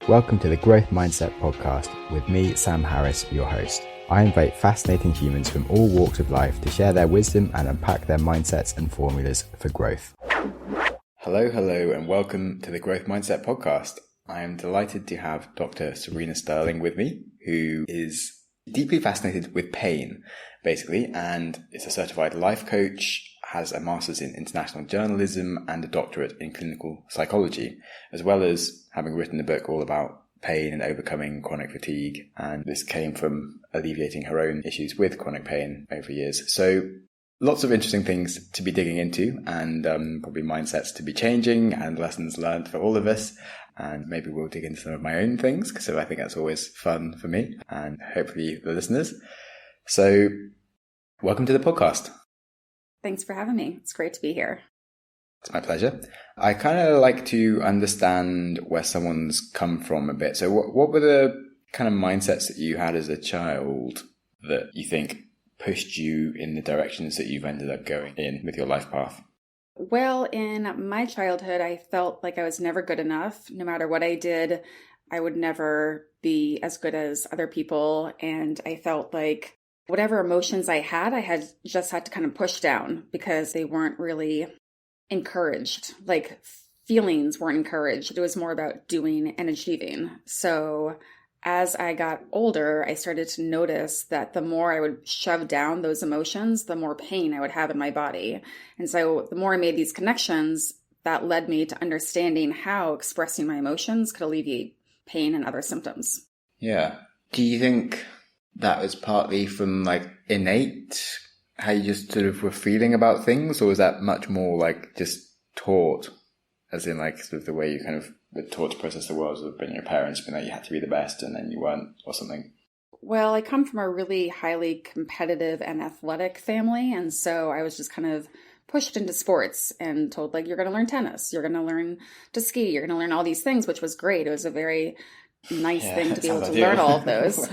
Welcome to the Growth Mindset Podcast with me, Sam Harris, your host. I invite fascinating humans from all walks of life to share their wisdom and unpack their mindsets and formulas for growth. Hello, and welcome to the Growth Mindset Podcast. I am delighted to have Dr. Serena Sterling with me, who is deeply fascinated with pain, basically, and is a certified life coach, has a master's in international journalism and a doctorate in clinical psychology, as well as having written a book all about pain and overcoming chronic fatigue. And this came from alleviating her own issues with chronic pain over years. So lots of interesting things to be digging into, and probably mindsets to be changing and lessons learned for all of us. And maybe we'll dig into some of my own things, because I think that's always fun for me and hopefully the listeners. So welcome to the podcast. Thanks for having me. It's great to be here. It's my pleasure. I kind of like to understand where someone's come from a bit. So what were the kind of mindsets that you had as a child that you think pushed you in the directions that you've ended up going in with your life path? Well, in my childhood, I felt like I was never good enough. No matter what I did, I would never be as good as other people. And I felt like whatever emotions I had just had to kind of push down because they weren't really encouraged. Like feelings weren't encouraged. It was more about doing and achieving. So as I got older, I started to notice that the more I would shove down those emotions, the more pain I would have in my body. And so the more I made these connections, that led me to understanding how expressing my emotions could alleviate pain and other symptoms. Yeah. Do you think that was partly from like innate, how you just sort of were feeling about things, or was that much more like just taught, as in like sort of the way you kind of were taught to process the world, sort of being your parents, being like you had to be the best and then you weren't, or something? Well, I come from a really highly competitive and athletic family, and so I was just kind of pushed into sports and told like, you're going to learn tennis, you're going to learn to ski, you're going to learn all these things, which was great. It was a very nice thing to be able to learn all of those.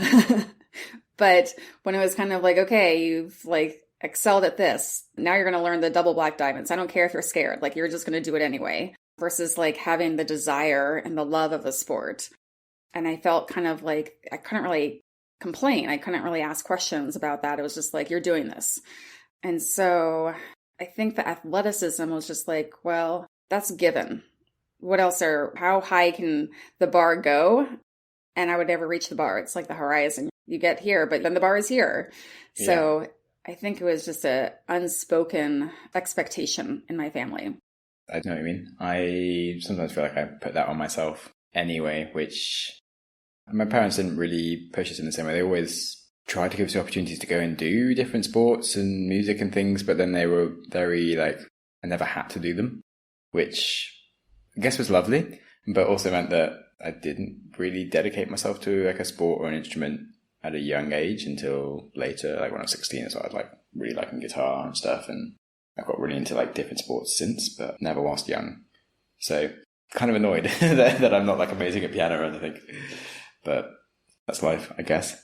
But when it was kind of like, okay, you've like excelled at this, now you're going to learn the double black diamonds. I don't care if you're scared, like you're just going to do it anyway, versus like having the desire and the love of the sport. And I felt kind of like I couldn't really complain. I couldn't really ask questions about that. It was just like, you're doing this. And so I think the athleticism was just like, well, that's given. What else how high can the bar go? And I would never reach the bar. It's like the horizon. You get here, but then the bar is here. So yeah. I think it was just an unspoken expectation in my family. I know what you mean. I sometimes feel like I put that on myself anyway, which my parents didn't really push us in the same way. They always tried to give us the opportunities to go and do different sports and music and things, but then they were very like, I never had to do them, which I guess was lovely, but also meant that I didn't really dedicate myself to like a sport or an instrument at a young age until later, like when I was 16. I started like really liking guitar and stuff, and I got really into like different sports since, but never whilst young. So kind of annoyed that I'm not like amazing at piano or anything, but that's life, I guess.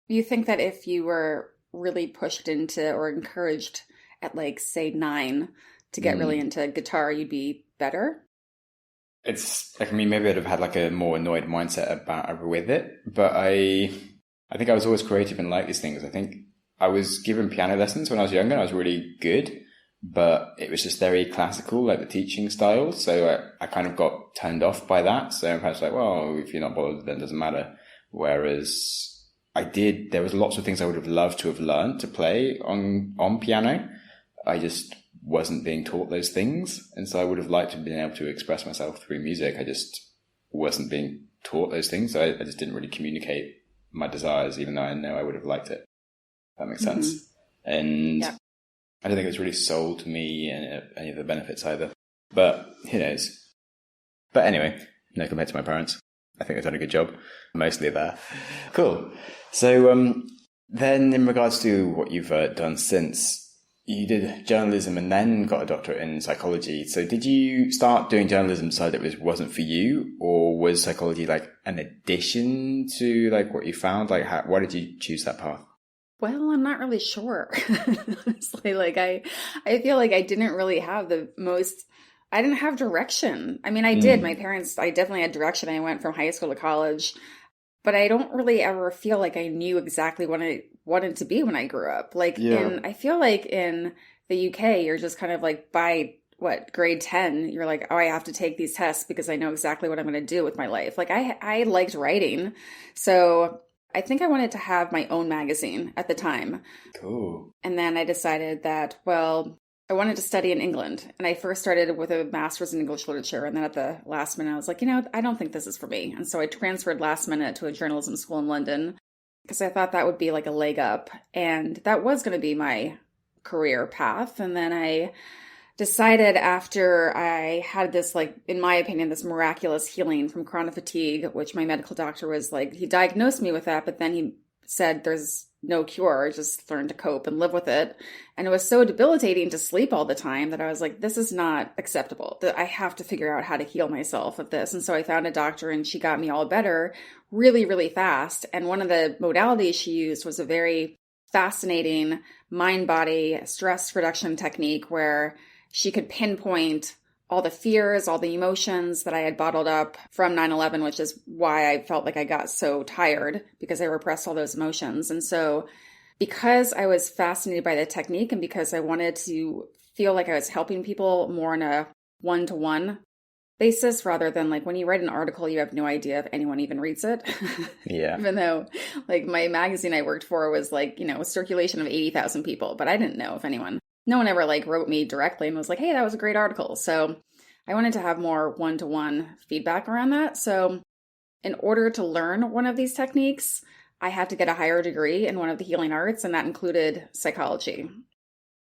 You think that if you were really pushed into or encouraged at like say 9 to get really into guitar, you'd be better? It's like, I mean, maybe I'd have had like a more annoyed mindset with it, but I think I was always creative and like these things. I think I was given piano lessons when I was younger and I was really good, but it was just very classical, like the teaching style. So I kind of got turned off by that. So I'm kind of like, well, if you're not bothered, then it doesn't matter. Whereas there was lots of things I would have loved to have learned to play on piano. I just wasn't being taught those things. And so I would have liked to have been able to express myself through music. I just wasn't being taught those things. So I just didn't really communicate my desires, even though I know I would have liked it. If that makes sense. And yeah. I don't think it was really sold to me any of the benefits either. But who knows? But anyway, no compared to my parents. I think they've done a good job. Mostly there. Cool. So then in regards to what you've done since, you did journalism and then got a doctorate in psychology. So did you start doing journalism so that it wasn't for you, or was psychology like an addition to like what you found? Like why did you choose that path? Well, I'm not really sure. Honestly, like I feel like I didn't really have the most I didn't have direction. I mean, I did. My parents, I definitely had direction. I went from high school to college, but I don't really ever feel like I knew exactly what I wanted to be when I grew up. I feel like in the UK, you're just kind of like by grade 10, you're like, oh, I have to take these tests because I know exactly what I'm going to do with my life. Like I liked writing. So I think I wanted to have my own magazine at the time. Cool. And then I decided that, well, I wanted to study in England. And I first started with a master's in English literature. And then at the last minute, I was like, I don't think this is for me. And so I transferred last minute to a journalism school in London because I thought that would be like a leg up. And that was going to be my career path. And then I decided after I had this, like, in my opinion, this miraculous healing from chronic fatigue, which my medical doctor was like, he diagnosed me with that, but then he said there's no cure, just learn to cope and live with it. And it was so debilitating to sleep all the time that I was like, this is not acceptable. I have to figure out how to heal myself of this. And so I found a doctor and she got me all better really, really fast. And one of the modalities she used was a very fascinating mind-body stress reduction technique where she could pinpoint all the fears, all the emotions that I had bottled up from 9/11, which is why I felt like I got so tired because I repressed all those emotions. And so because I was fascinated by the technique and because I wanted to feel like I was helping people more on a one-to-one basis rather than like when you write an article, you have no idea if anyone even reads it. Yeah. Even though like my magazine I worked for was like, a circulation of 80,000 people, but I didn't know if no one ever like wrote me directly and was like, hey, that was a great article. So I wanted to have more one-to-one feedback around that. So in order to learn one of these techniques, I had to get a higher degree in one of the healing arts, and that included psychology.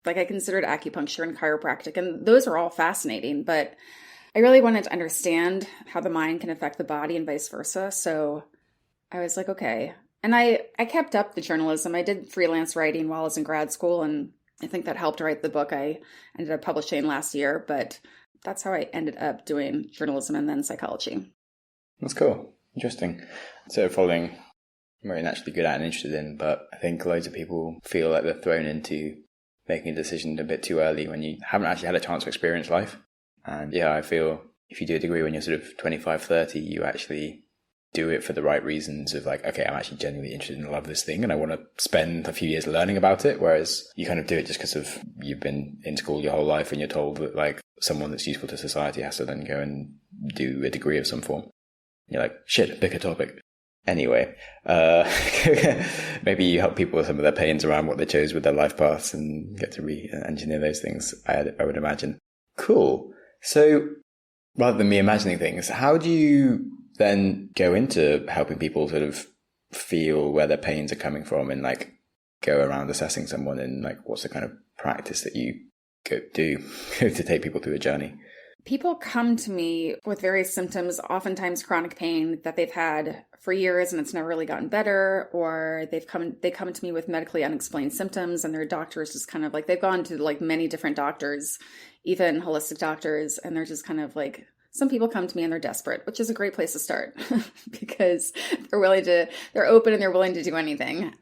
Like I considered acupuncture and chiropractic, and those are all fascinating, but I really wanted to understand how the mind can affect the body and vice versa. So I was like, okay. And I kept up the journalism. I did freelance writing while I was in grad school, and I think that helped write the book I ended up publishing last year, but that's how I ended up doing journalism and then psychology. That's cool. Interesting. So following, I'm very naturally good at and interested in, but I think loads of people feel like they're thrown into making a decision a bit too early when you haven't actually had a chance to experience life. And yeah, I feel if you do a degree when you're sort of 25, 30, you actually do it for the right reasons of like, okay, I'm actually genuinely interested and love this thing and I want to spend a few years learning about it. Whereas you kind of do it just because of you've been in school your whole life and you're told that like someone that's useful to society has to then go and do a degree of some form. You're like, shit, pick a topic. Anyway, maybe you help people with some of their pains around what they chose with their life paths and get to re-engineer those things, I would imagine. Cool. So rather than me imagining things, how do you then go into helping people sort of feel where their pains are coming from and like go around assessing someone, and like what's the kind of practice that you do to take people through a journey? People come to me with various symptoms, oftentimes chronic pain that they've had for years and it's never really gotten better, or they come to me with medically unexplained symptoms and their doctors just kind of like, they've gone to like many different doctors, even holistic doctors, and they're just kind of like, some people come to me and they're desperate, which is a great place to start because they're open and they're willing to do anything.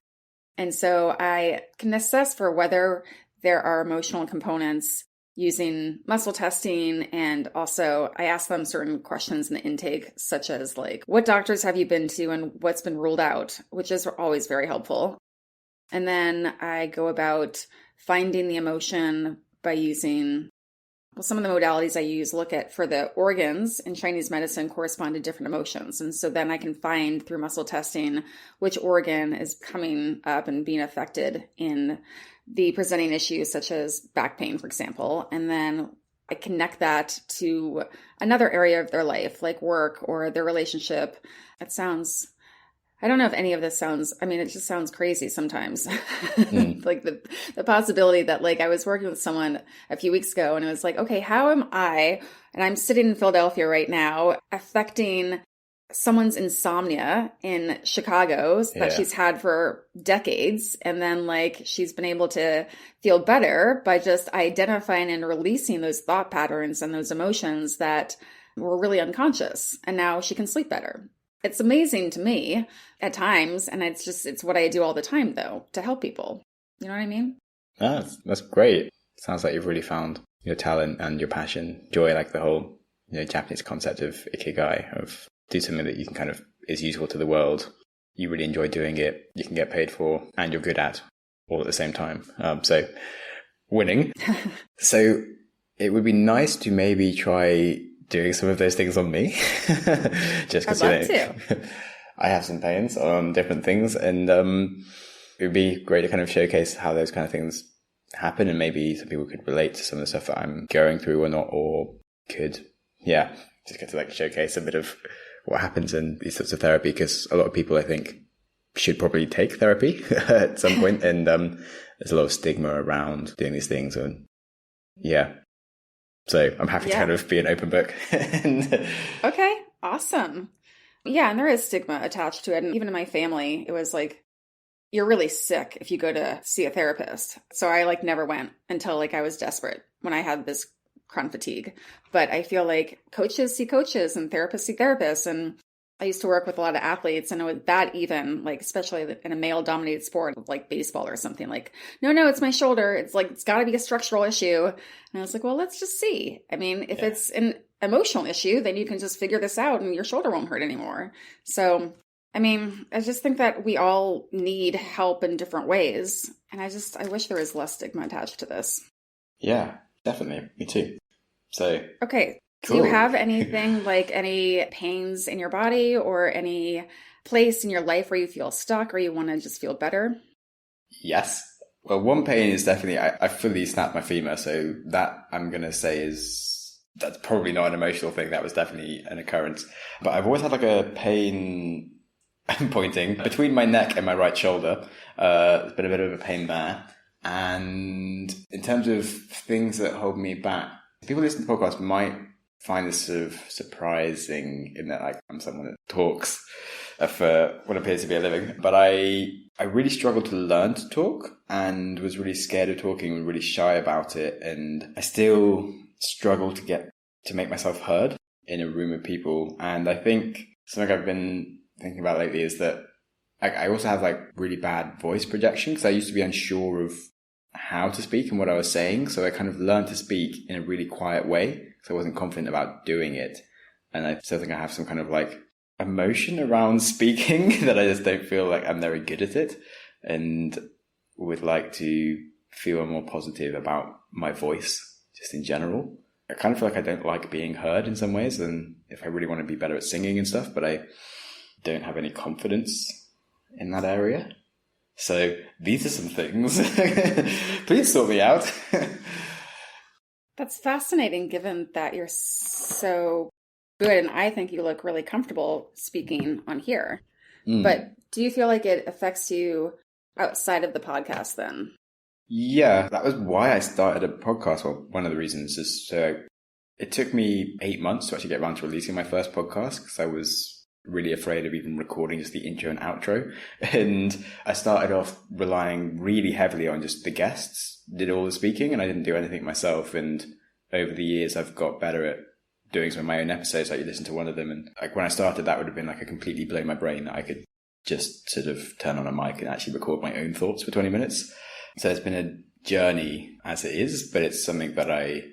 And so I can assess for whether there are emotional components using muscle testing. And also I ask them certain questions in the intake, such as like, what doctors have you been to and what's been ruled out, which is always very helpful. And then I go about finding the emotion by using, some of the modalities I use look at for the organs in Chinese medicine correspond to different emotions. And so then I can find through muscle testing which organ is coming up and being affected in the presenting issues, such as back pain, for example. And then I connect that to another area of their life, like work or their relationship. I don't know if any of this it just sounds crazy sometimes. Like the possibility that like I was working with someone a few weeks ago and it was like, okay, how am I, and I'm sitting in Philadelphia right now, affecting someone's insomnia in Chicago that she's had for decades. And then like she's been able to feel better by just identifying and releasing those thought patterns and those emotions that were really unconscious. And now she can sleep better. It's amazing to me at times. And it's what I do all the time though, to help people. You know what I mean? That's great. Sounds like you've really found your talent and your passion. Joy, like the whole, Japanese concept of ikigai, of do something that you can kind of is useful to the world. You really enjoy doing it. You can get paid for, and you're good at, all at the same time. So winning. So it would be nice to maybe try doing some of those things on me. Just because I have some pains on different things, and it would be great to kind of showcase how those kind of things happen, and maybe some people could relate to some of the stuff that I'm going through or not, or could, just get to like showcase a bit of what happens in these sorts of therapy, because a lot of people, I think, should probably take therapy at some point, and there's a lot of stigma around doing these things, and so I'm happy to kind of be an open book. Okay, awesome. Yeah, and there is stigma attached to it, and even in my family, it was like, you're really sick if you go to see a therapist. So I like never went until like I was desperate when I had this chronic fatigue. But I feel like coaches see coaches and therapists see therapists. And I used to work with a lot of athletes, and with that, even like, especially in a male dominated sport like baseball or something, like, no, it's my shoulder. It's like, it's gotta be a structural issue. And I was like, well, let's just see. I mean, if it's an emotional issue, then you can just figure this out and your shoulder won't hurt anymore. So I mean, I just think that we all need help in different ways. And I wish there was less stigma attached to this. Yeah, definitely. Me too. So. Okay. Cool. Do you have anything like any pains in your body or any place in your life where you feel stuck or you want to just feel better? Yes. Well, one pain is definitely, I fully snapped my femur. So that I'm going to say that's probably not an emotional thing. That was definitely an occurrence. But I've always had like a pain, I'm pointing, between my neck and my right shoulder. There's been a bit of a pain there. And in terms of things that hold me back, people listening to the podcast might find this sort of surprising in that I'm someone that talks for what appears to be a living. But I really struggled to learn to talk and was really scared of talking and really shy about it. And I still struggle to make myself heard in a room of people. And I think something I've been thinking about lately is that I also have like really bad voice projection, because I used to be unsure of how to speak and what I was saying. So I kind of learned to speak in a really quiet way, so I wasn't confident about doing it. And I still think I have some kind of like emotion around speaking that I just don't feel like I'm very good at it, and would like to feel more positive about my voice just in general. I kind of feel like I don't like being heard in some ways, and if I really want to be better at singing and stuff, but I don't have any confidence in that area. So these are some things. Please sort me out. That's fascinating, given that you're so good, and I think you look really comfortable speaking on here. But do you feel like it affects you outside of the podcast then? Yeah, that was why I started a podcast. Well, one of the reasons is so it took me 8 months to actually get around to releasing my first podcast, because I was really afraid of even recording just the intro and outro. And I started off relying really heavily on just the guests, did all the speaking, and I didn't do anything myself. And over the years, I've got better at doing some of my own episodes. Like you listen to one of them, and like when I started, that would have been like a completely blow my brain that I could just sort of turn on a mic and actually record my own thoughts for 20 minutes. So it's been a journey as it is, but it's something that I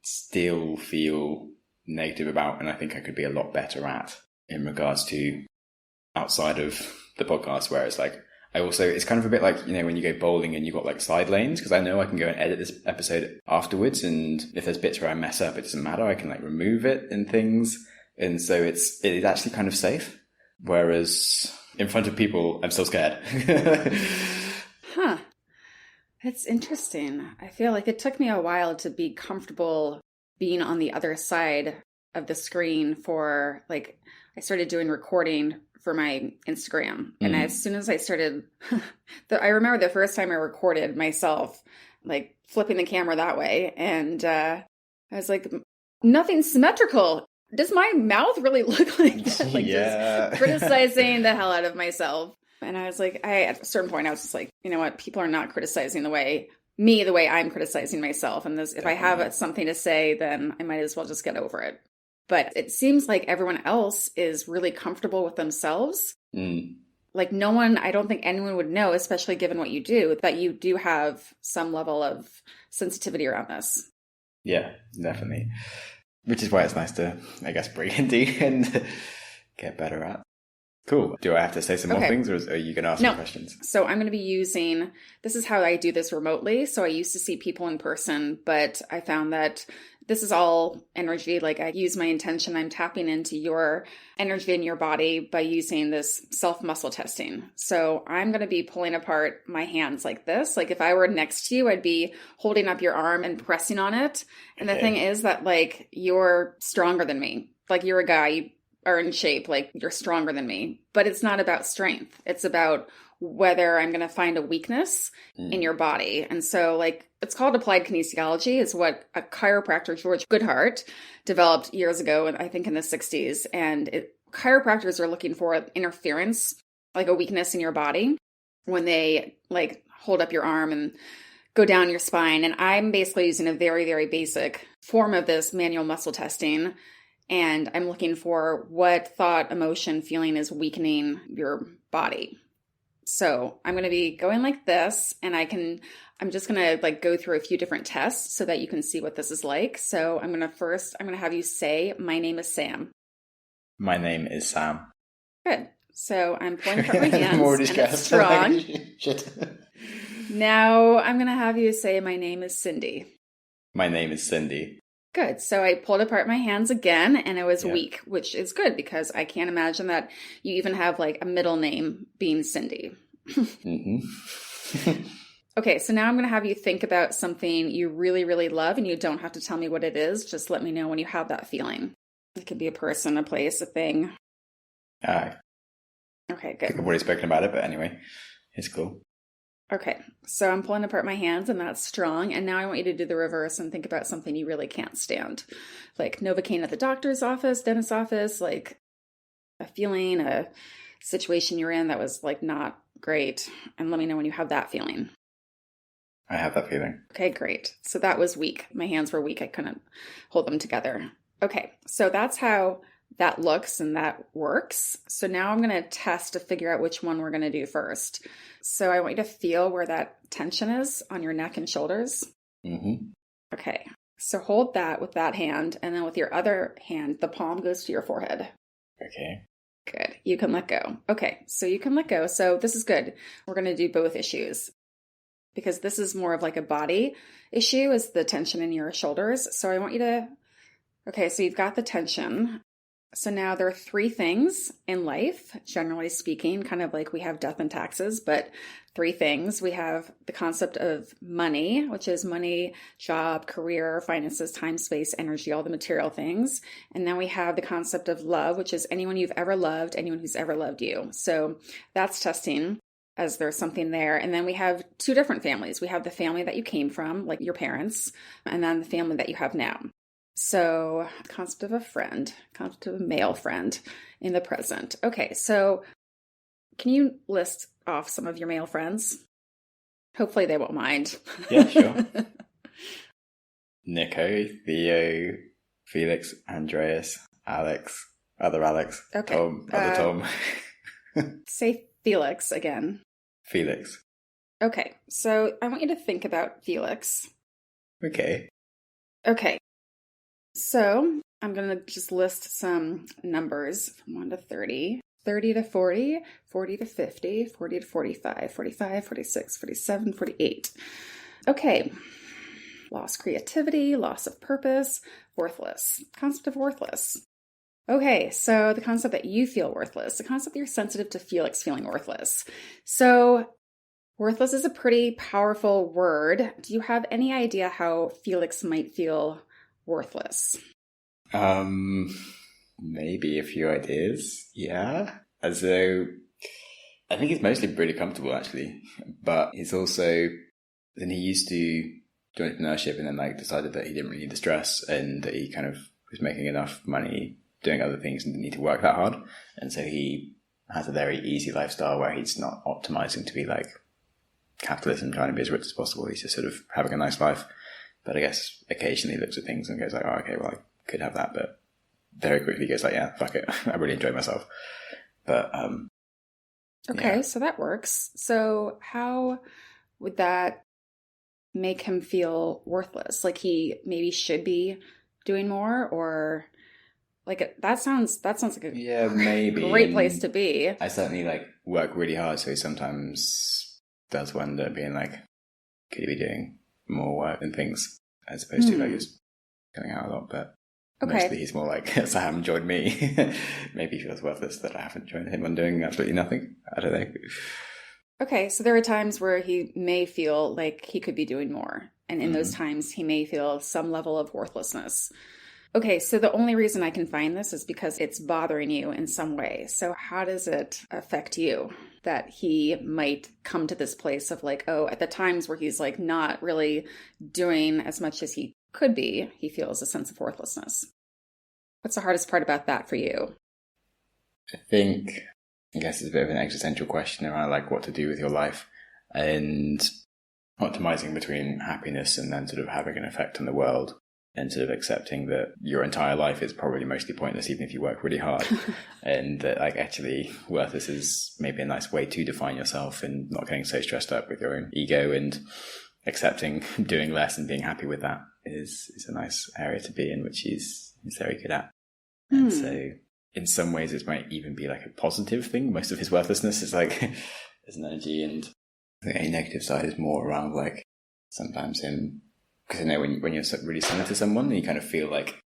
still feel negative about, and I think I could be a lot better at in regards to outside of the podcast, where it's like, it's kind of a bit like, when you go bowling and you've got like side lanes, because I know I can go and edit this episode afterwards. And if there's bits where I mess up, it doesn't matter. I can like remove it and things. And so it is actually kind of safe. Whereas in front of people, I'm still scared. Huh. It's interesting. I feel like it took me a while to be comfortable being on the other side of the screen for like, I started doing recording for my Instagram. And as soon as I started, I remember the first time I recorded myself, like flipping the camera that way. And I was like, nothing symmetrical. Does my mouth really look like that? Like just criticizing the hell out of myself. And I was like, at a certain point, I was just like, you know what? People are not criticizing the way I'm criticizing myself. And if I have something to say, then I might as well just get over it. But it seems like everyone else is really comfortable with themselves. Like I don't think anyone would know, especially given what you do, that you do have some level of sensitivity around this. Yeah, definitely. Which is why it's nice to, I guess, bring in and get better at. Cool. Do I have to say some more things, or are you going to ask me questions? So I'm going to be using, this is how I do this remotely. So I used to see people in person, but I found that this is all energy. Like I use my intention. I'm tapping into your energy in your body by using this self-muscle testing. So I'm going to be pulling apart my hands like this. Like if I were next to you, I'd be holding up your arm and pressing on it. And the thing is that like you're stronger than me. Like you're a guy, you are in shape, like you're stronger than me. But it's not about strength. It's about whether I'm going to find a weakness in your body. And so like it's called applied kinesiology. It's what a chiropractor, George Goodhart, developed years ago, and I think in the 60s. And chiropractors are looking for interference, like a weakness in your body when they like hold up your arm and go down your spine. And I'm basically using a very, very basic form of this manual muscle testing. And I'm looking for what thought, emotion, feeling is weakening your body. So I'm going to be going like this, and I'm just going to like go through a few different tests so that you can see what this is like. So I'm going to have you say, my name is Sam. My name is Sam. Good. So I'm pointing at my hands. I'm already and it's strong. Shit. Now I'm going to have you say, my name is Cindy. My name is Cindy. Good. So I pulled apart my hands again, and it was weak, which is good because I can't imagine that you even have like a middle name being Cindy. Okay, so now I'm going to have you think about something you really, really love, and you don't have to tell me what it is. Just let me know when you have that feeling. It could be a person, a place, a thing. Okay, good. I've already spoken about it, but anyway, it's cool. Okay, so I'm pulling apart my hands, and that's strong. And now I want you to do the reverse and think about something you really can't stand. Like Novocaine at the doctor's office, dentist's office, like a feeling, a situation you're in that was like not great. And let me know when you have that feeling. I have that feeling. Okay, great. So that was weak. My hands were weak. I couldn't hold them together. Okay, so that's how that looks and that works. So now I'm going to test to figure out which one we're going to do first. So I want you to feel where that tension is on your neck and shoulders. Okay, so hold that with that hand, and then with your other hand, the palm goes to your forehead. Okay. Good. You can let go. Okay, so you can let go. So this is good. We're going to do both issues because this is more of like a body issue, is the tension in your shoulders. So I want you to, okay, so you've got the tension. So now there are three things in life, generally speaking, kind of like we have death and taxes, but three things. We have the concept of money, which is money, job, career, finances, time, space, energy, all the material things. And then we have the concept of love, which is anyone you've ever loved, anyone who's ever loved you. So that's testing as there's something there. And then we have two different families. We have the family that you came from, like your parents, and then the family that you have now. So concept of a friend, concept of a male friend in the present. Okay, so can you list off some of your male friends? Hopefully they won't mind. Yeah, sure. Nico, Theo, Felix, Andreas, Alex, other Alex, okay. Tom, other Tom. Say Felix again. Felix. Okay, so I want you to think about Felix. Okay. Okay. So I'm going to just list some numbers from 1 to 30, 30 to 40, 40 to 50, 40 to 45, 45, 46, 47, 48. Okay. Lost creativity, loss of purpose, worthless. Concept of worthless. Okay, so the concept that you feel worthless, the concept that you're sensitive to Felix feeling worthless. So worthless is a pretty powerful word. Do you have any idea how Felix might feel worthless? Maybe a few ideas. Yeah. As though I think he's mostly pretty comfortable actually, but he's also, then he used to do entrepreneurship and then like decided that he didn't really need the stress and that he kind of was making enough money doing other things and didn't need to work that hard. And so he has a very easy lifestyle where he's not optimizing to be like capitalist and trying to be as rich as possible. He's just sort of having a nice life. But I guess occasionally he looks at things and goes like, oh, okay, well, I could have that. But very quickly goes like, yeah, fuck it. I really enjoy myself. But, okay, yeah. So that works. So how would that make him feel worthless? Like he maybe should be doing more, or like that sounds like a maybe. great place to be. I certainly like work really hard, so he sometimes does wonder, being like, could he be doing more work and things, as opposed to like just going out a lot. But mostly he's more like, as I haven't joined me. Maybe he feels worthless that I haven't joined him on doing absolutely nothing. I don't know. Okay, so there are times where he may feel like he could be doing more. And in those times, he may feel some level of worthlessness. Okay, so the only reason I can find this is because it's bothering you in some way. So how does it affect you that he might come to this place of like, oh, at the times where he's like not really doing as much as he could be, he feels a sense of worthlessness? What's the hardest part about that for you? I guess it's a bit of an existential question around like what to do with your life and optimizing between happiness and then sort of having an effect on the world, and sort of accepting that your entire life is probably mostly pointless even if you work really hard. And that like actually worthless is maybe a nice way to define yourself, and not getting so stressed up with your own ego, and accepting doing less and being happy with that is a nice area to be in, which he's very good at. And so in some ways it might even be like a positive thing. Most of his worthlessness is like as an energy, and I think a negative side is more around like sometimes him, because I know when you're really similar to someone, and you kind of feel like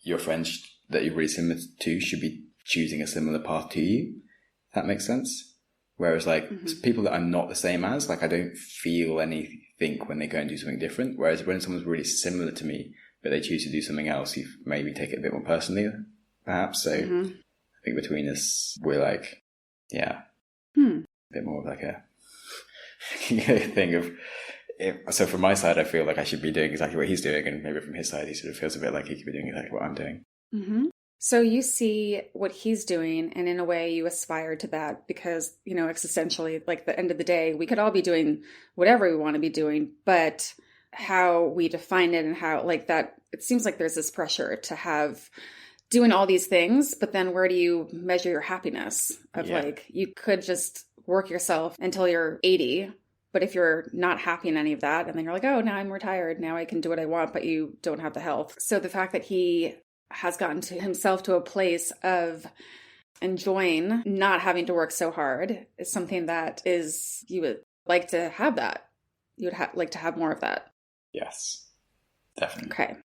your friends that you're really similar to should be choosing a similar path to you. If that makes sense. Whereas like people that I'm not the same as, like I don't feel anything when they go and do something different. Whereas when someone's really similar to me, but they choose to do something else, you maybe take it a bit more personally, perhaps. So I think between us, we're like, a bit more of like a thing of, so from my side, I feel like I should be doing exactly what he's doing, and maybe from his side, he sort of feels a bit like he could be doing exactly what I'm doing. So you see what he's doing, and in a way you aspire to that because, you know, existentially, like at the end of the day, we could all be doing whatever we want to be doing, but how we define it and how like that, it seems like there's this pressure to have doing all these things, but then where do you measure your happiness of like, you could just work yourself until you're 80. But if you're not happy in any of that, and then you're like, oh, now I'm retired, now I can do what I want, but you don't have the health. So the fact that he has gotten to himself to a place of enjoying not having to work so hard is something that is, you would like to have that. You would like to have more of that. Yes, definitely. Okay.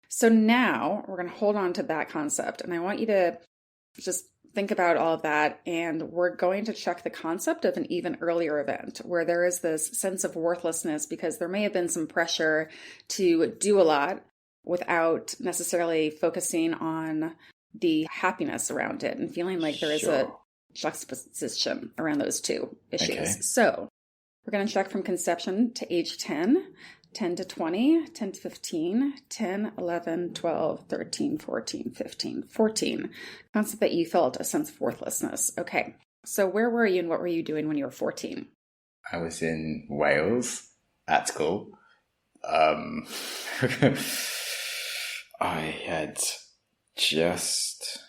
So now we're going to hold on to that concept, and I want you to just think about all of that, and we're going to check the concept of an even earlier event where there is this sense of worthlessness because there may have been some pressure to do a lot without necessarily focusing on the happiness around it and feeling like there is a juxtaposition around those two issues. Okay. So we're going to check from conception to age 10, 10 to 20, 10 to 15, 10, 11, 12, 13, 14, 15, 14. Concept that you felt a sense of worthlessness. Okay. So where were you and what were you doing when you were 14? I was in Wales at school. I had just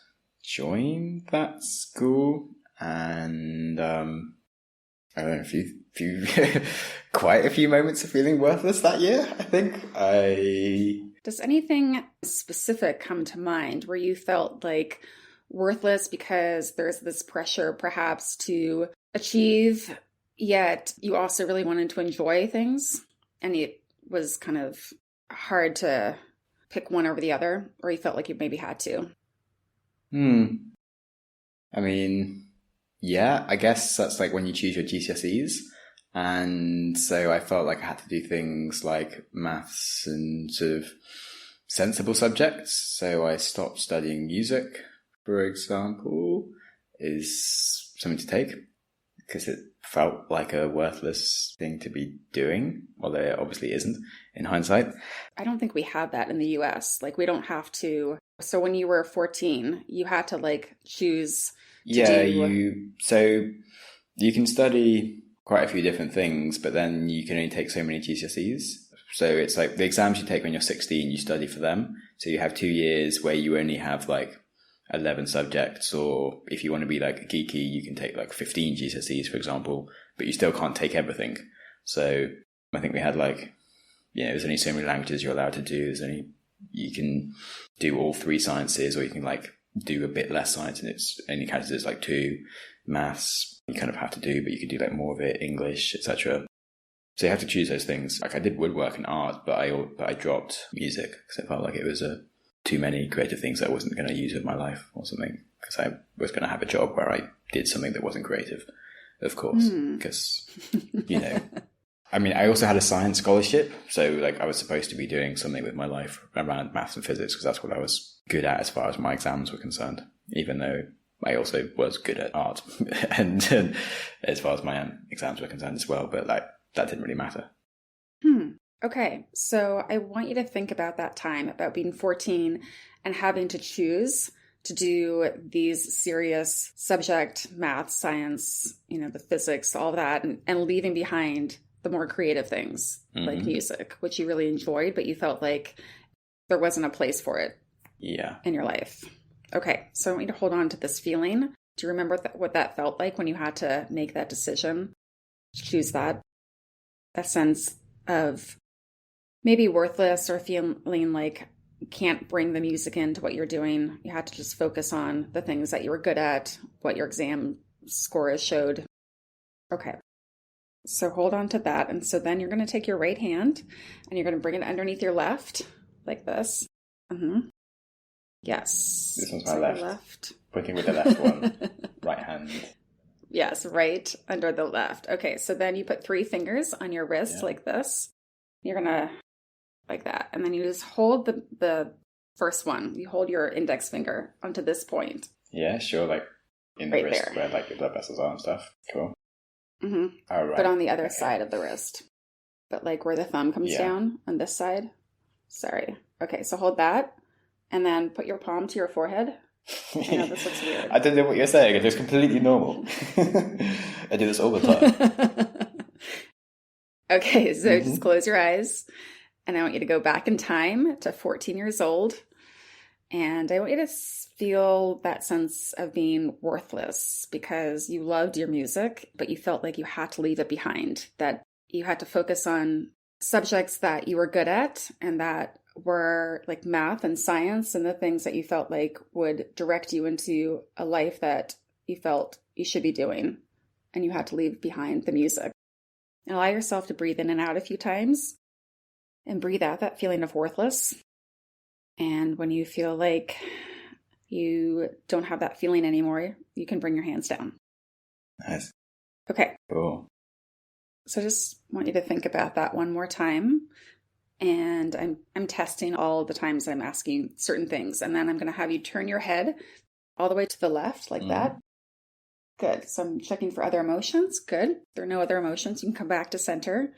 joined that school, and I don't know, quite a few moments of feeling worthless that year, I think. Does anything specific come to mind where you felt like worthless because there's this pressure perhaps to achieve, yet you also really wanted to enjoy things, and it was kind of hard to pick one over the other, or you felt like you maybe had to? I mean, yeah, I guess that's like when you choose your GCSEs. And so I felt like I had to do things like maths and sort of sensible subjects. So I stopped studying music, for example, is something to take because it felt like a worthless thing to be doing, although it obviously isn't in hindsight. I don't think we have that in the US. Like we don't have to. So when you were 14, you had to like choose to so you can study quite a few different things, but then you can only take so many GCSEs. So it's like the exams you take when you're 16, you study for them. So you have 2 years where you only have like 11 subjects, or if you want to be like geeky, you can take like 15 GCSEs, for example, but you still can't take everything. So I think we had there's only so many languages you're allowed to do. You can do all three sciences, or you can do a bit less science, and it's only counted as 2. Maths you kind of have to do, but you could do more of it, English, etc. So you have to choose those things. I did woodwork and art, but I dropped music because I felt like it was too many creative things that I wasn't going to use with my life or something, because I was going to have a job where I did something that wasn't creative, of course, because, I also had a science scholarship. So I was supposed to be doing something with my life around maths and physics, because that's what I was good at as far as my exams were concerned, even though I also was good at art and as far as my exams were concerned as well. But that didn't really matter. Okay, so I want you to think about that time, about being 14 and having to choose to do these serious subject, math, science, the physics, all that, and leaving behind the more creative things like music, which you really enjoyed, but you felt like there wasn't a place for it in your life. Okay, so I want you to hold on to this feeling. Do you remember what that felt like when you had to make that decision, choose that sense of maybe worthless, or feeling like you can't bring the music into what you're doing? You had to just focus on the things that you were good at, what your exam scores showed. Okay, so hold on to that. And so then you're going to take your right hand and you're going to bring it underneath your left, like this. Yes. This one's my left. Pointing with the left one. Right hand. Yes, right under the left. Okay, so then you put 3 fingers on your wrist like this. You're going to, like that. And then you just hold the first one. You hold your index finger onto this point. Yeah, sure. In the wrist there, where your blood vessels are and stuff. Cool. Mm-hmm. All right. But on the other side of the wrist. But where the thumb comes down on this side. Sorry. Okay, so hold that. And then put your palm to your forehead. I know this looks weird. I don't know what you're saying. It looks completely normal. I do this all the time. Okay, so just close your eyes. And I want you to go back in time to 14 years old. And I want you to feel that sense of being worthless because you loved your music, but you felt like you had to leave it behind, that you had to focus on subjects that you were good at and that were math and science and the things that you felt like would direct you into a life that you felt you should be doing. And you had to leave behind the music. And allow yourself to breathe in and out a few times and breathe out that feeling of worthless. And when you feel like you don't have that feeling anymore, you can bring your hands down. Nice. Okay. Cool. So just want you to think about that one more time. And I'm testing all the times I'm asking certain things. And then I'm going to have you turn your head all the way to the left like that. Good. So I'm checking for other emotions. Good. If there are no other emotions, you can come back to center.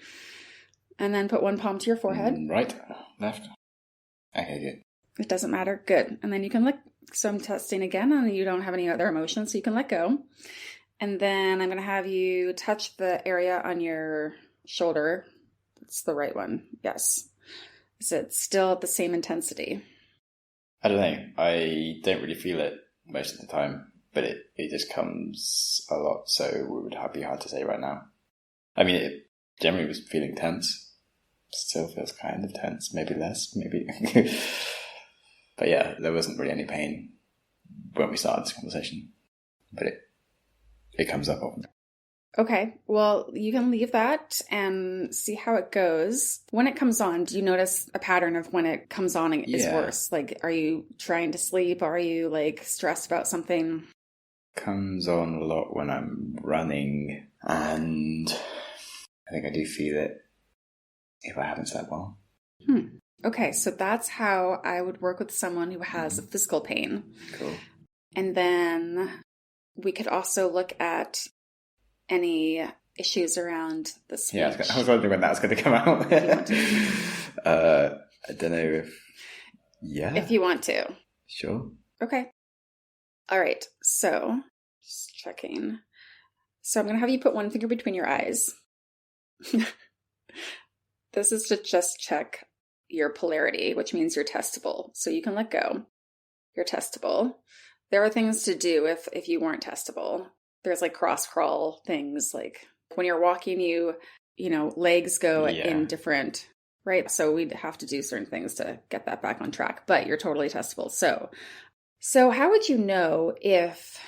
And then put one palm to your forehead. Right. Left. Okay, good. It doesn't matter. Good. And then you can let, so I'm testing again and you don't have any other emotions, so you can let go. And then I'm going to have you touch the area on your shoulder. That's the right one. Yes. Is it still at the same intensity? I don't know. I don't really feel it most of the time, but it just comes a lot. So it would be hard to say right now. I mean, it generally was feeling tense. Still feels kind of tense. Maybe less, maybe. But yeah, there wasn't really any pain when we started this conversation. But it comes up often. Okay, well, you can leave that and see how it goes. When it comes on, do you notice a pattern of when it comes on is worse? Are you trying to sleep? Are you stressed about something? Comes on a lot when I'm running, and I think I do feel it if I haven't slept well. Okay, so that's how I would work with someone who has physical pain. Cool. And then we could also look at any issues around the speech. Yeah, I was wondering when that was going to come out. I don't know if... Yeah. If you want to. Sure. Okay. All right, so just checking. So I'm going to have you put one finger between your eyes. This is to just check your polarity, which means you're testable. So you can let go. You're testable. There are things to do if you weren't testable. There's cross crawl things, when you're walking, you legs go Yeah. in different, right? So we'd have to do certain things to get that back on track, but you're totally testable. So how would you know if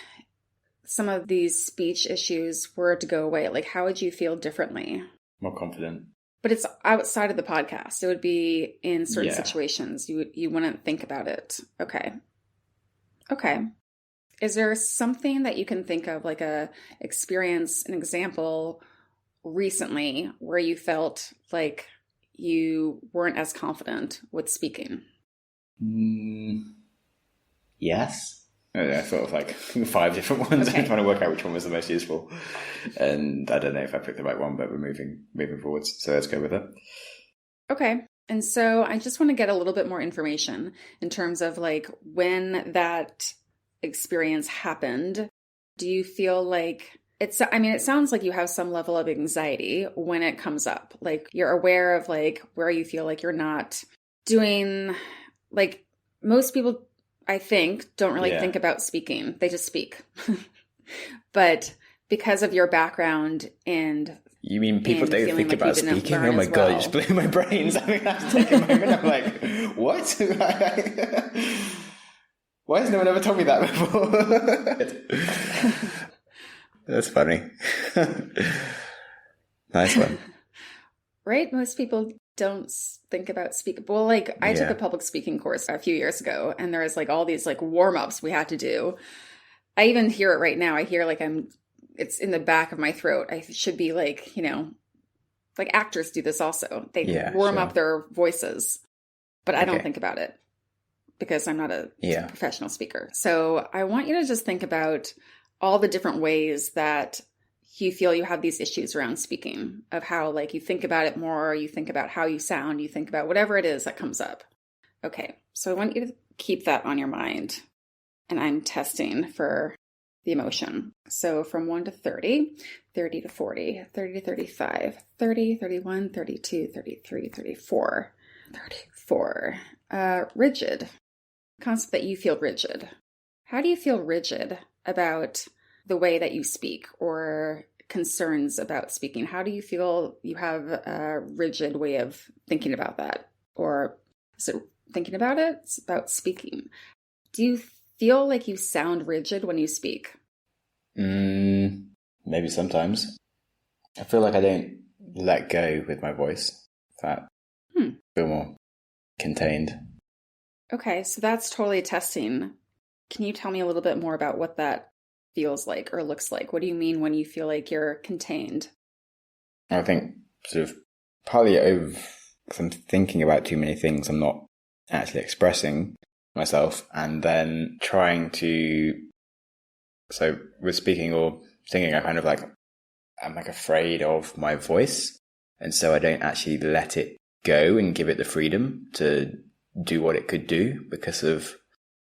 some of these speech issues were to go away? Like, how would you feel differently? More confident. But it's outside of the podcast. It would be in certain Yeah. situations. You wouldn't think about it. Okay. Is there something that you can think of, like an example recently where you felt like you weren't as confident with speaking? Yes. I thought of like 5 different ones. Okay. I'm trying to work out which one was the most useful. And I don't know if I picked the right one, but we're moving forwards. So let's go with it. Okay. And so I just want to get a little bit more information in terms of like when that experience happened. Do you feel like it sounds like you have some level of anxiety when it comes up. Like you're aware of like where you feel like you're not doing, like most people, I think, don't really think about speaking. They just speak. But because of your background and you mean people don't think like about speaking? Oh my God, you just blew my brains. I mean, I have to take a moment. I'm like, what? Why has no one ever told me that before? That's funny. Nice one. Right? Most people don't think about speaking. Well, like I took a public speaking course a few years ago, and there was like all these like warm-ups we had to do. I even hear it right now. I hear like it's in the back of my throat. I should be like, like actors do this also. They warm up their voices, but I don't think about it because I'm not a professional speaker. So I want you to just think about all the different ways that you feel you have these issues around speaking, of how like you think about it more, you think about how you sound, you think about whatever it is that comes up. Okay, so I want you to keep that on your mind. And I'm testing for the emotion. So from 1 to 30, 30 to 40, 30 to 35, 30, 31, 32, 33, 34, 34. Rigid. Concept that you feel rigid. How do you feel rigid about the way that you speak or concerns about speaking? How do you feel you have a rigid way of thinking about that? Or is it thinking about it? It's about speaking. Do you feel like you sound rigid when you speak? Maybe sometimes. I feel like I don't let go with my voice. I feel more contained. Okay, so that's totally testing. Can you tell me a little bit more about what that feels like or looks like? What do you mean when you feel like you're contained? I think sort of partly because I'm thinking about too many things. I'm not actually expressing myself, and then trying to, so with speaking or singing, I'm like afraid of my voice, and so I don't actually let it go and give it the freedom to do what it could do because of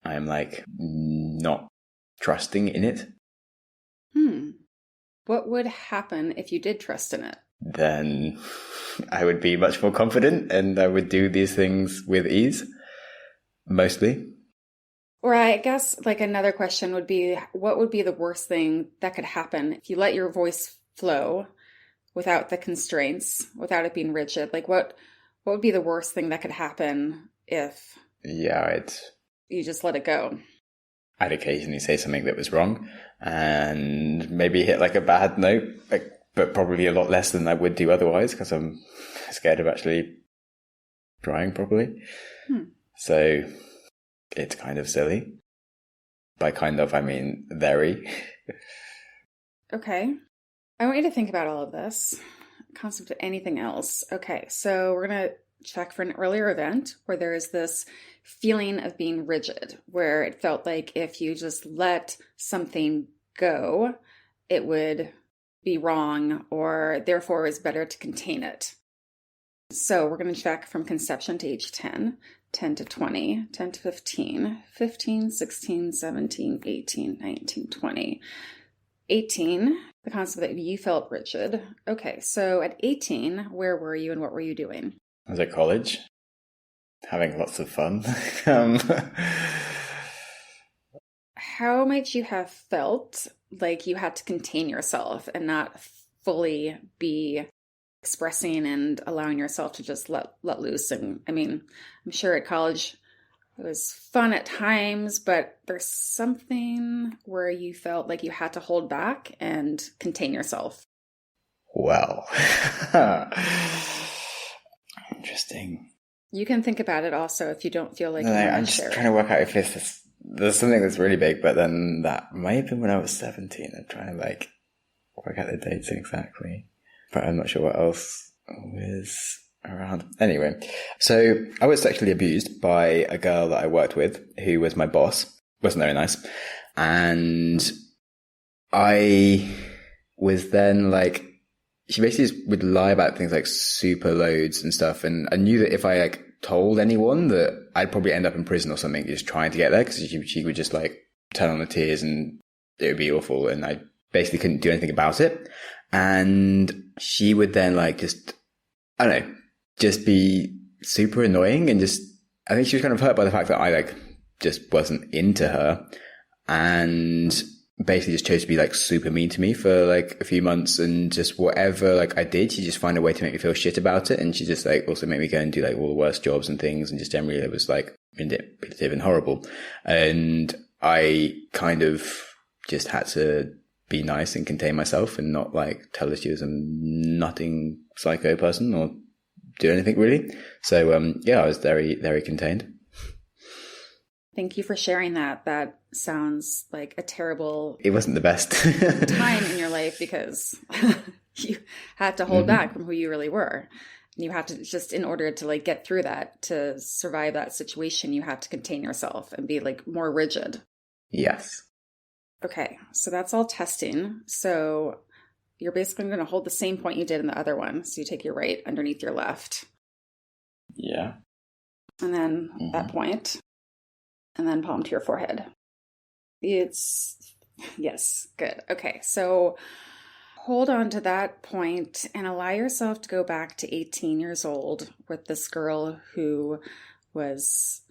I'm like not trusting in it. What would happen if you did trust in it? Then I would be much more confident and I would do these things with ease, mostly. Or I guess like another question would be, what would be the worst thing that could happen if you let your voice flow without the constraints, without it being rigid? Like what would be the worst thing that could happen if you just let it go? I'd occasionally say something that was wrong and maybe hit like a bad note, but probably a lot less than I would do otherwise because I'm scared of actually trying properly. So it's kind of silly. By kind of, I mean very. Okay. I want you to think about all of this. Concept of anything else. Okay, so we're going to check for an earlier event where there is this feeling of being rigid, where it felt like if you just let something go, it would be wrong, or therefore it was better to contain it. So we're going to check from conception to age 10, 10 to 20, 10 to 15, 15, 16, 17, 18, 19, 20. 18, the concept that you felt rigid. Okay, so at 18, where were you and what were you doing? I was at college, having lots of fun. How might you have felt like you had to contain yourself and not fully be expressing and allowing yourself to just let loose. And I mean, I'm sure at college it was fun at times, but there's something where you felt like you had to hold back and contain yourself. Well, interesting. You can think about it also if you don't feel like I'm just trying to work out if there's something that's really big, but then that might have been when I was 17. I'm trying to like work out the dates exactly, but I'm not sure what else was around. Anyway, so I was sexually abused by a girl that I worked with who was my boss. Wasn't very nice. And I was then like, she basically just would lie about things like super loads and stuff. And I knew that if I like told anyone that I'd probably end up in prison or something just trying to get there, because she would just like turn on the tears and it would be awful. And I basically couldn't do anything about it. And she would then like just, I don't know, just be super annoying and just, I think she was kind of hurt by the fact that I like just wasn't into her and basically just chose to be like super mean to me for like a few months, and just whatever like I did, she just find a way to make me feel shit about it. And she just like also made me go and do like all the worst jobs and things, and just generally it was like manipulative and horrible. And I kind of just had to be nice and contain myself and not like tell her she was a nutting psycho person or do anything really. So yeah, I was very, very contained. Thank you for sharing that. That sounds like a terrible... It wasn't the best time in your life, because you had to hold back from who you really were. And you had to just, in order to like get through that, to survive that situation, you had to contain yourself and be like more rigid. Yes. Okay, so that's all testing. So you're basically going to hold the same point you did in the other one. So you take your right underneath your left. Yeah. And then that point. And then palm to your forehead. Yes, good. Okay, so hold on to that point and allow yourself to go back to 18 years old with this girl who was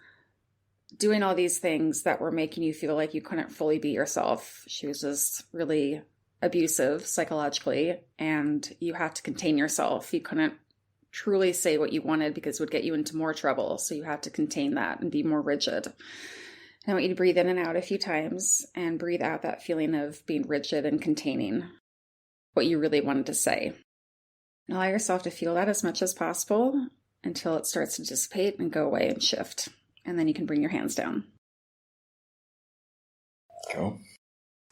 doing all these things that were making you feel like you couldn't fully be yourself. She was just really abusive psychologically, and you had to contain yourself. You couldn't truly say what you wanted because it would get you into more trouble. So you had to contain that and be more rigid. I want you to breathe in and out a few times and breathe out that feeling of being rigid and containing what you really wanted to say. And allow yourself to feel that as much as possible until it starts to dissipate and go away and shift. And then you can bring your hands down. Cool.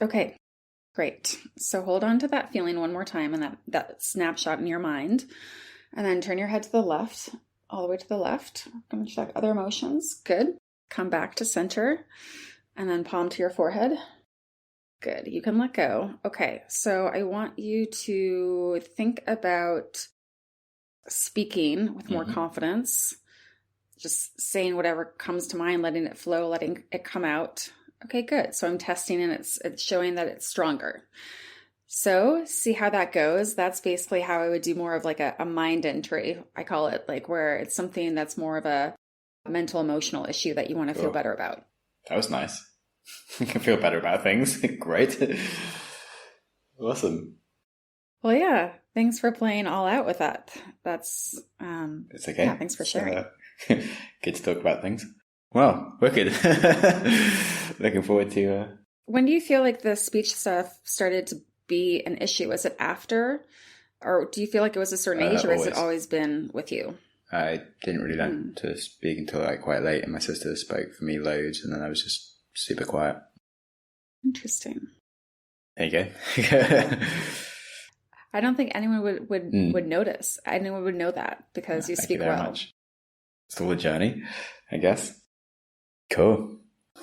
Okay, great. So hold on to that feeling one more time and that snapshot in your mind. And then turn your head to the left, all the way to the left. I'm going to check other emotions. Good. Come back to center and then palm to your forehead. Good. You can let go. Okay. So I want you to think about speaking with more confidence, just saying whatever comes to mind, letting it flow, letting it come out. Okay, good. So I'm testing and it's showing that it's stronger. So see how that goes. That's basically how I would do more of like a mind entry. I call it, like where it's something that's more of a mental emotional issue that you want to feel better about. That was nice. You can feel better about things. Great. Awesome. Well, yeah. Thanks for playing all out with that. That's it's okay. Yeah, thanks for sharing. Good to talk about things. Well, wicked. Looking forward to When do you feel like the speech stuff started to be an issue? Was it after? Or do you feel like it was a certain age, or has it always been with you? I didn't really learn to speak until like quite late, and my sister spoke for me loads, and then I was just super quiet. Interesting. There you go. I don't think anyone would notice. Anyone would know that because you speak well. Much. It's all a journey, I guess. Cool.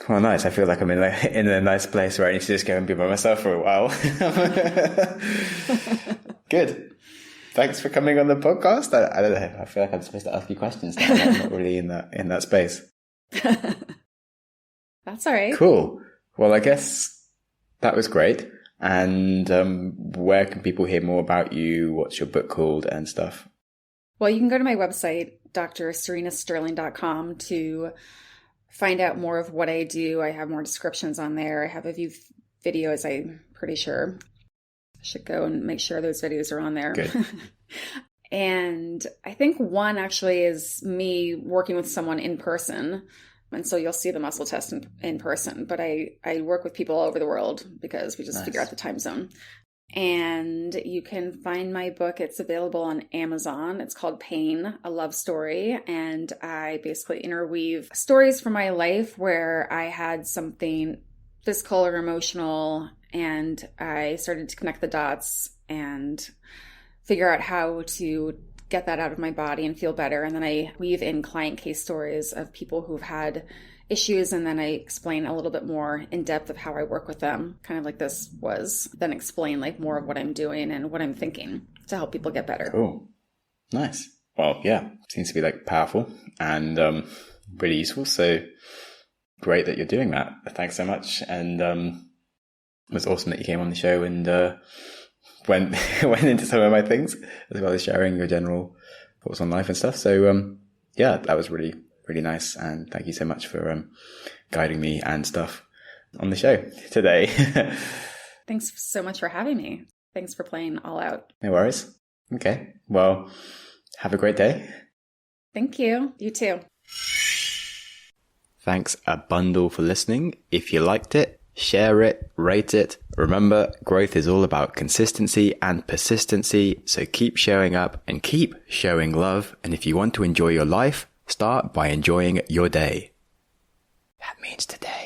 Well, nice. I feel like I'm in a nice place where I need to just go and be by myself for a while. Good. Thanks for coming on the podcast. I don't know. I feel like I'm supposed to ask you questions now. I'm not really in that space. That's all right. Cool. Well, I guess that was great. And where can people hear more about you? What's your book called and stuff? Well, you can go to my website, drserenasterling.com, to find out more of what I do. I have more descriptions on there. I have a few videos, I'm pretty sure. I should go and make sure those videos are on there. Good. And I think one actually is me working with someone in person. And so you'll see the muscle test in person. But I work with people all over the world because we just figure out the time zone. And you can find my book. It's available on Amazon. It's called Pain, A Love Story. And I basically interweave stories from my life where I had something physical or emotional, and I started to connect the dots and figure out how to get that out of my body and feel better. And then I weave in client case stories of people who've had issues, and then I explain a little bit more in depth of how I work with them, kind of like this was, then explain like more of what I'm doing and what I'm thinking to help people get better. Cool. Nice. Well, yeah, seems to be like powerful and really useful. So great that you're doing that. Thanks so much. And it was awesome that you came on the show and went into some of my things, as well as sharing your general thoughts on life and stuff. So yeah, that was really, really nice. And thank you so much for guiding me and stuff on the show today. Thanks so much for having me. Thanks for playing all out. No worries. Okay. Well, have a great day. Thank you. You too. Thanks a bundle for listening. If you liked it, share it, rate it. Remember, growth is all about consistency and persistency. So keep showing up and keep showing love. And if you want to enjoy your life, start by enjoying your day. That means today.